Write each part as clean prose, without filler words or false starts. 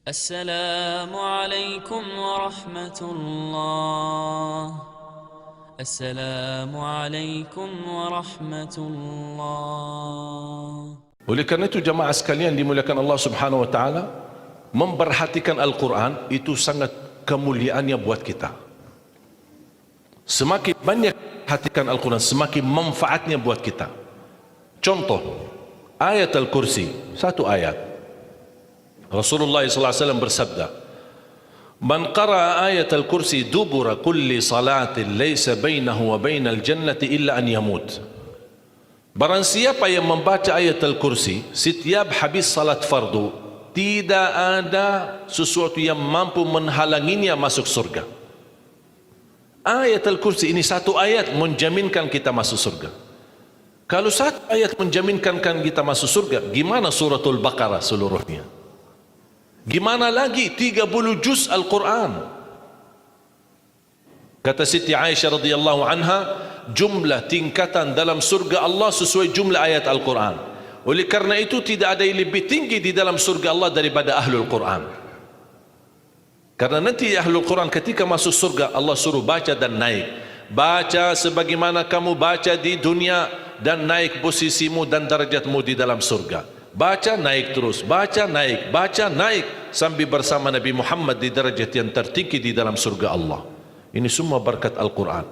السلام عليكم ورحمة الله. السلام عليكم ورحمة الله. Oleh kerana itu jamaah sekalian dimuliakan Allah Subhanahu wa taala, memperhatikan Al-Quran itu sangat kemuliaannya buat kita. Semakin banyak perhatikan Al-Quran, semakin manfaatnya buat kita. Contoh, ayat Al-Kursi, satu ayat. Rasulullah SAW bersabda, "Man qara'a ayat Al-Kursi dubura kulli salatin laysa bainahu wa bainal jannati illa an yamut." Barang siapa yang membaca ayat Al-Kursi setiap habis salat fardu, tidak ada sesuatu yang mampu menghalanginya masuk surga. Ayat Al-Kursi ini satu ayat menjaminkan kita masuk surga. Kalau satu ayat menjaminkan kita masuk surga, gimana suratul Baqarah seluruhnya? Gimana lagi 30 juz Al-Quran? Kata Siti Aisyah radhiyallahu anha, jumlah tingkatan dalam surga Allah sesuai jumlah ayat Al-Quran. Oleh karena itu tidak ada yang lebih tinggi di dalam surga Allah daripada Ahlul Quran. Karena nanti Ahlul Quran ketika masuk surga Allah suruh baca dan naik. Baca sebagaimana kamu baca di dunia dan naik posisimu dan darjatmu di dalam surga. Baca naik terus, baca naik sampai bersama Nabi Muhammad di darjat yang tertinggi di dalam surga Allah. Ini semua berkat Al-Quran.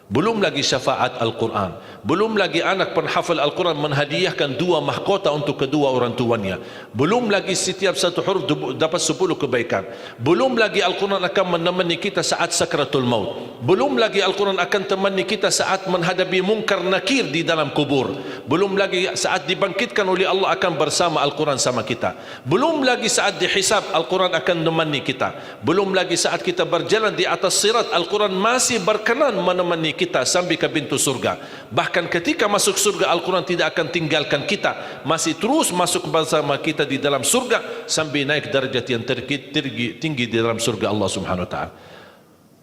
Belum lagi syafaat Al-Quran, belum lagi anak penghafal Al-Quran menghadiahkan 2 mahkota untuk kedua orang tuanya, belum lagi setiap satu huruf dapat 10 kebaikan, belum lagi Al-Quran akan menemani kita saat sakratul maut, belum lagi Al-Quran akan temani kita saat menghadapi mungkar nakir di dalam kubur, belum lagi saat dibangkitkan oleh Allah akan bersama Al-Quran sama kita, belum lagi saat dihisab Al-Quran akan menemani kita, belum lagi saat kita berjalan di atas sirat Al-Quran masih berkenan menemani kita sampai ke pintu surga. Bahkan ketika masuk surga Al-Quran tidak akan tinggalkan kita, masih terus masuk bersama kita di dalam surga sampai naik darjat yang tinggi di dalam surga Allah Subhanahu wa taala.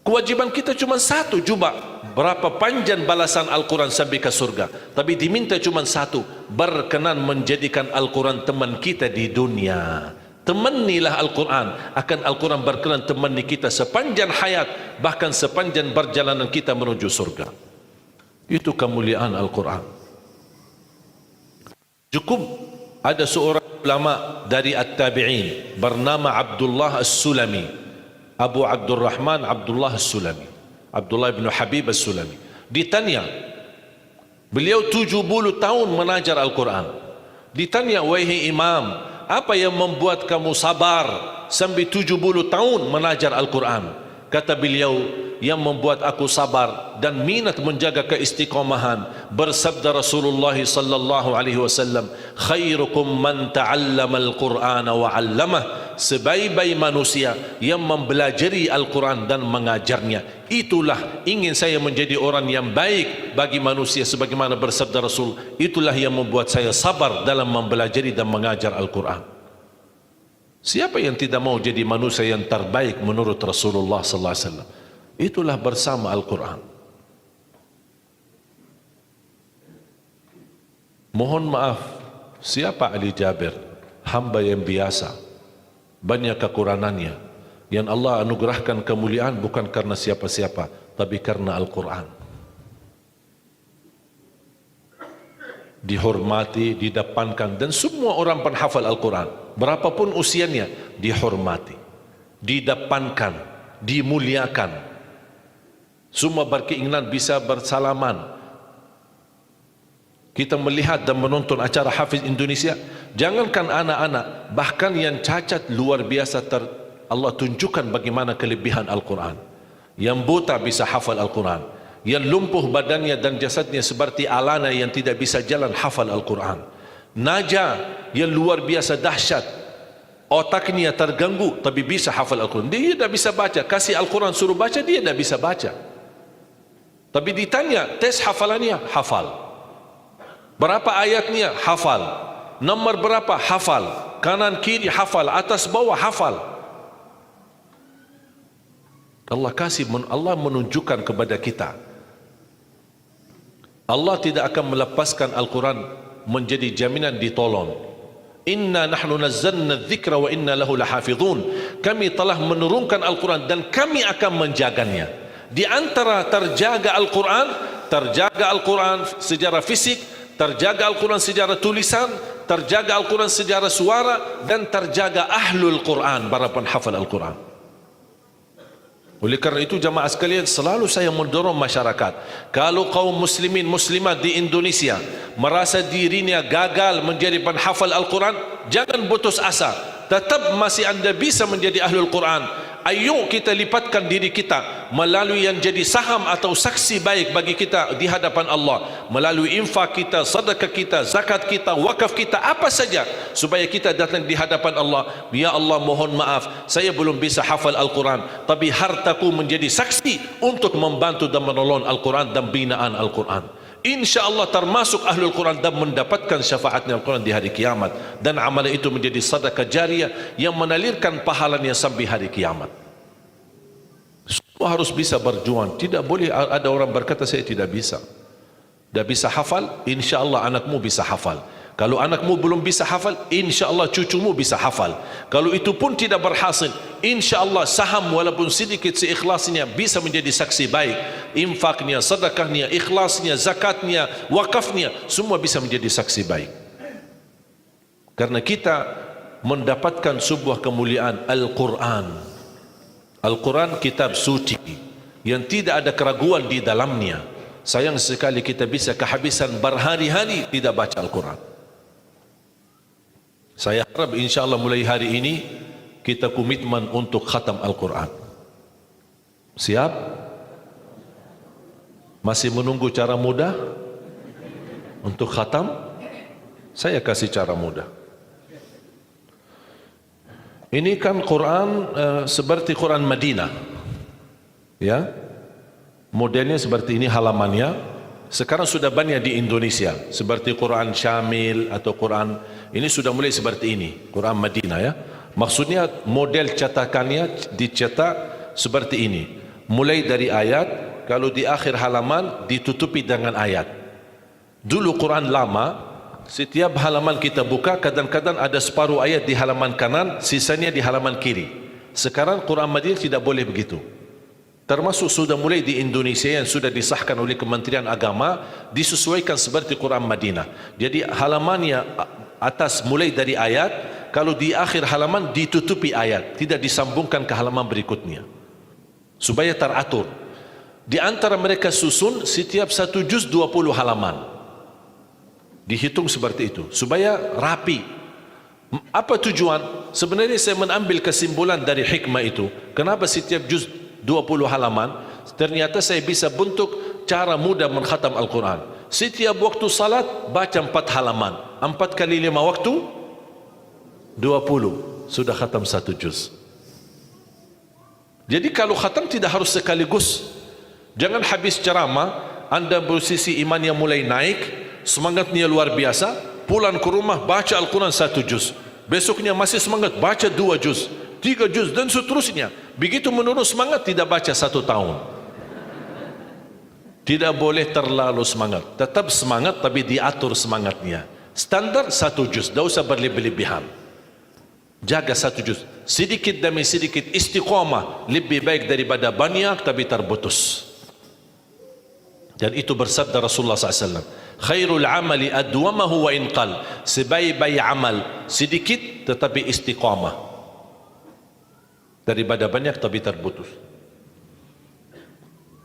Kewajiban kita cuma satu, coba berapa panjang balasan Al-Quran sampai ke surga, tapi diminta cuma satu, berkenan menjadikan Al-Quran teman kita di dunia. Temanilah Al-Quran, akan Al-Quran berkenan temani kita sepanjang hayat, bahkan sepanjang perjalanan kita menuju surga. Itu kemuliaan Al-Quran. Cukup ada seorang ulama dari At-Tabi'in bernama Abdullah As-Sulami, Abu Abdurrahman Abdullah As-Sulami, Abdullah bin Habib As-Sulami. Ditanya, beliau 70 tahun mengajar Al-Quran. Ditanya, wahai imam, apa yang membuat kamu sabar sampai 70 tahun mengajar Al-Quran? Kata beliau, yang membuat aku sabar dan minat menjaga keistiqomahan, bersabda Rasulullah sallallahu alaihi wasallam, khairukum man ta'allama al-Qur'ana wa 'allamah, sebaik-baik manusia yang mempelajari Al-Quran dan mengajarnya. Itulah ingin saya menjadi orang yang baik bagi manusia, sebagaimana bersabda Rasul, itulah yang membuat saya sabar dalam mempelajari dan mengajar Al-Quran. Siapa yang tidak mau jadi manusia yang terbaik menurut Rasulullah sallallahu alaihi wasallam? Itulah bersama Al-Quran. Mohon maaf, siapa Ali Jabir? Hamba yang biasa, banyak kekurangannya, yang Allah anugerahkan kemuliaan bukan karena siapa-siapa, tapi karena Al-Quran. Dihormati, didepankan, dan semua orang penghafal Al-Quran, berapapun usianya, dihormati, didepankan, dimuliakan. Semua berkeinginan bisa bersalaman. Kita melihat dan menonton acara Hafiz Indonesia, jangankan anak-anak, bahkan yang cacat luar biasa Allah tunjukkan bagaimana kelebihan Al-Quran. Yang buta bisa hafal Al-Quran, yang lumpuh badannya dan jasadnya seperti alana yang tidak bisa jalan hafal Al-Quran. Naja yang luar biasa dahsyat, otaknya terganggu tapi bisa hafal Al-Quran. Dia tidak bisa baca, kasih Al-Quran suruh baca, dia tidak bisa baca. Tapi ditanya tes hafalannya, hafal. Berapa ayatnya? Hafal. Nomor berapa? Hafal. Kanan kiri hafal, atas bawah hafal. Allah menunjukkan kepada kita, Allah tidak akan melepaskan Al-Quran menjadi jaminan ditolong. Inna nahnu nazzalna dzikra wa inna lahu lahafizun. kami telah menurunkan Al-Quran dan kami akan menjaganya. Di antara terjaga Al-Quran secara fisik, terjaga Al-Quran secara tulisan, terjaga Al-Quran secara suara, dan terjaga ahlul Quran, para penghafal Al-Quran. Oleh kerana itu jamaah sekalian, selalu saya mendorong masyarakat, kalau kaum muslimin muslimat di Indonesia merasa dirinya gagal menjadi penghafal Al-Quran, jangan putus asa, tetap masih anda bisa menjadi ahlul Quran. Ayo kita lipatkan diri kita melalui yang jadi saham atau saksi baik bagi kita di hadapan Allah, melalui infak kita, sedekah kita, zakat kita, wakaf kita, apa saja, supaya kita datang di hadapan Allah. Ya Allah, mohon maaf, saya belum bisa hafal Al-Quran, tapi hartaku menjadi saksi untuk membantu dan menolong Al-Quran dan binaan Al-Quran. InsyaAllah termasuk ahlul Quran dan mendapatkan syafaatnya Al-Quran di hari kiamat, dan amalan itu menjadi sedekah jariah yang menalirkan pahalanya sampai hari kiamat. Semua harus bisa berjuang. Tidak boleh ada orang berkata saya tidak bisa hafal. InsyaAllah anakmu bisa hafal. Kalau anakmu belum bisa hafal, InsyaAllah cucumu bisa hafal. Kalau itu pun tidak berhasil, InsyaAllah saham walaupun sedikit seikhlasnya bisa menjadi saksi baik. Infaknya, sedekahnya, ikhlasnya, zakatnya, wakafnya, semua bisa menjadi saksi baik. Karena kita mendapatkan sebuah kemuliaan Al-Quran. Al-Quran kitab suci yang tidak ada keraguan di dalamnya. Sayang sekali kita bisa kehabisan berhari-hari tidak baca Al-Quran. Saya harap insyaAllah mulai hari ini kita komitmen untuk khatam Al-Quran. Siap? Masih menunggu cara mudah untuk khatam? Saya kasih cara mudah. Ini kan Quran seperti Quran Madinah, ya, modelnya seperti ini halamannya. Sekarang sudah banyak di Indonesia, seperti Quran Syamil atau Quran ini sudah mulai seperti ini, Quran Madinah, ya. Maksudnya model cetakannya dicetak seperti ini, mulai dari ayat, kalau di akhir halaman ditutupi dengan ayat. Dulu Quran lama, setiap halaman kita buka kadang-kadang ada separuh ayat di halaman kanan, sisanya di halaman kiri. Sekarang Quran Madinah tidak boleh begitu. Termasuk sudah mulai di Indonesia yang sudah disahkan oleh Kementerian Agama, disesuaikan seperti Quran Madinah. Jadi halamannya atas mulai dari ayat, kalau di akhir halaman ditutupi ayat, tidak disambungkan ke halaman berikutnya, supaya teratur. Di antara mereka susun setiap satu juz 20 halaman, dihitung seperti itu supaya rapi. Apa tujuan? Sebenarnya saya mengambil kesimpulan dari hikmah itu. Kenapa setiap juz 20 halaman? Ternyata saya bisa bentuk cara mudah mengkhatam Al-Quran. Setiap waktu salat baca 4 halaman, 4 kali 5 waktu 20, sudah khatam 1 juz. Jadi kalau khatam tidak harus sekaligus. Jangan habis ceramah anda posisi iman yang mulai naik, semangatnya luar biasa, pulang ke rumah baca Al-Quran 1 juz, besoknya masih semangat baca 2 juz, 3 juz dan seterusnya. Begitu menurun semangat tidak baca 1 tahun. Tidak boleh terlalu semangat, tetap semangat tapi diatur semangatnya. Standar 1 juz, tidak usah berlebih-lebihan. Jaga 1 juz, sedikit demi sedikit, istiqamah lebih baik daripada banyak tapi terputus. Dan itu bersabda Rasulullah SAW, khairul amali adwamahu wa inqal, sebaik-baik amal sedikit tetapi istiqamah daripada banyak tapi terputus.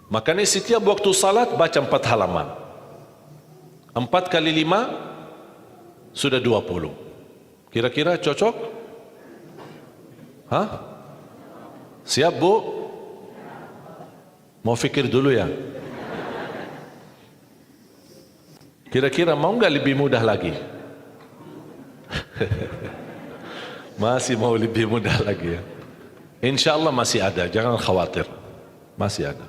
Makanya setiap waktu salat baca 4 halaman, 4 kali 5 sudah 20. Kira-kira cocok? Hah? Siap bu? Mau fikir dulu ya? Kira-kira mau nggak lebih mudah lagi? Masih mau lebih mudah lagi ya? InsyaAllah masih ada, jangan khawatir, masih ada.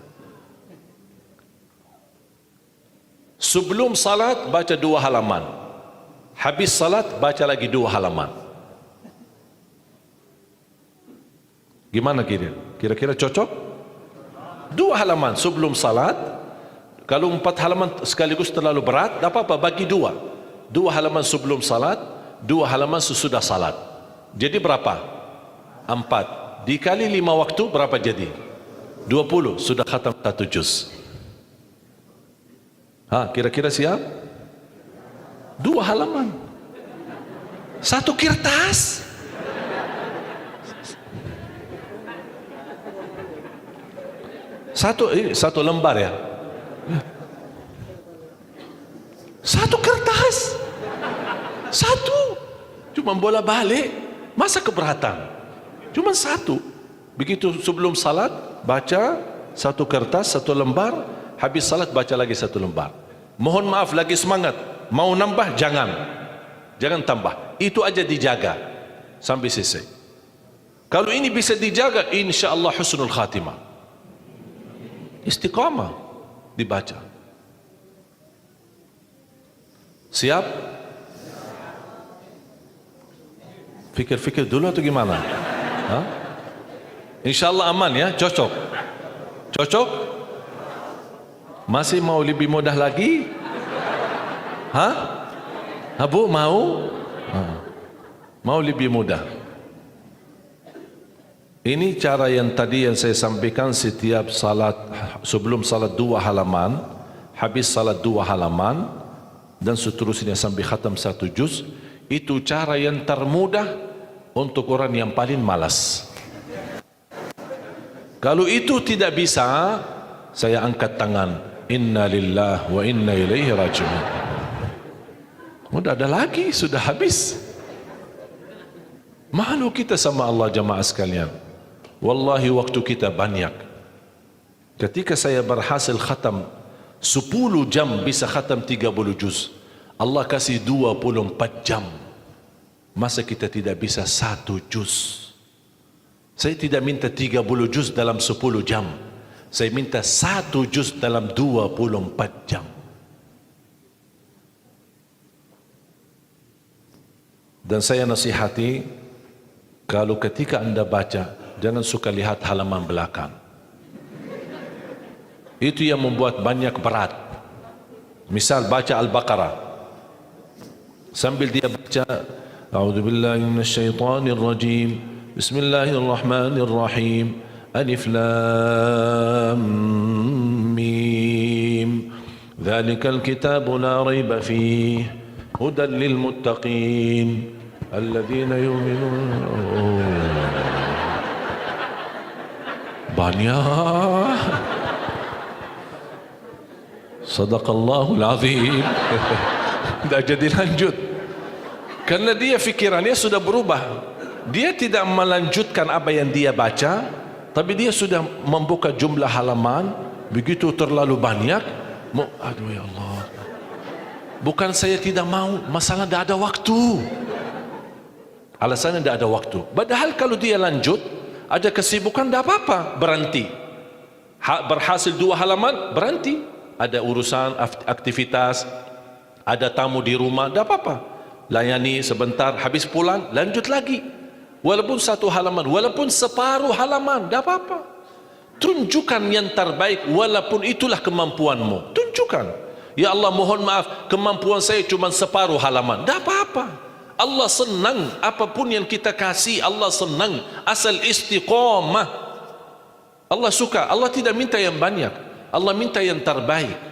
Sebelum salat baca 2 halaman, habis salat baca lagi 2 halaman. Gimana kira-kira cocok? 2 halaman sebelum salat. Kalau 4 halaman sekaligus terlalu berat, tak apa-apa, bagi 2. 2 halaman sebelum salat, 2 halaman sesudah salat. Jadi berapa? 4. dikali 5 waktu berapa jadi? 20, sudah khatam 1 juz. Kira-kira siap? 2 halaman. 1 kertas. Satu lembar ya. 1 kertas. 1. Cuma bola balik. Masa keberatan? Cuma 1. Begitu sebelum salat baca 1 kertas, 1 lembar. Habis salat baca lagi 1 lembar. Mohon maaf, lagi semangat. Mau nambah jangan tambah. Itu aja dijaga sampai selesai. Kalau ini bisa dijaga, insya-Allah husnul khatimah. Istiqamah dibaca. Siap? Fikir-fikir dulu atau gimana? Insya-Allah aman ya, cocok. Cocok? Masih mau lebih mudah lagi? Bu, mau? Mau lebih mudah. Ini cara yang tadi yang saya sampaikan, setiap salat, sebelum salat 2 halaman, habis salat 2 halaman, dan seterusnya sampai khatam 1 juz. Itu cara yang termudah untuk orang yang paling malas. Kalau itu tidak bisa, saya angkat tangan. Inna lillahi wa inna ilaihi raji'un. Sudah ada lagi, sudah habis. Malu kita sama Allah jamaah sekalian. Wallahi waktu kita banyak. Ketika saya berhasil khatam 10 jam bisa khatam 30 juz. Allah kasih 24 jam. Masa kita tidak bisa 1 juz? Saya tidak minta 30 juz dalam 10 jam. Saya minta 1 juz dalam 24 jam. Dan saya nasihati, kalau ketika anda baca, jangan suka lihat halaman belakang. Itu yang membuat banyak berat. Misal baca Al-Baqarah, sambil dia baca A'udzubillahi minasyaitonir rajim, Bismillahirrahmanirrahim, Alif Lam Mim, Dzalikal kitabu la raiba fihi, hudan lil muttaqin, alladzina yu'minuna. Banyak. Sadaqallahul azim. Tidak jadi lanjut. Karena dia fikirannya sudah berubah. Dia tidak melanjutkan apa yang dia baca, tapi dia sudah membuka jumlah halaman begitu terlalu banyak. Aduh ya Allah. Bukan saya tidak mau, masalah tidak ada waktu. Alasannya tidak ada waktu. Padahal kalau dia lanjut, ada kesibukan, tidak apa-apa, berhenti. Berhasil 2 halaman, berhenti. Ada urusan, aktivitas, ada tamu di rumah, tidak apa-apa. Layani sebentar, habis pulang, lanjut lagi. Walaupun 1 halaman, walaupun separuh halaman, tidak apa-apa. Tunjukkan yang terbaik, walaupun itulah kemampuanmu. Tunjukkan. Ya Allah, mohon maaf, kemampuan saya cuma separuh halaman. Tidak apa-apa. Allah senang apapun yang kita kasih, Allah senang asal istiqamah. Allah suka. Allah tidak minta yang banyak, Allah minta yang terbaik.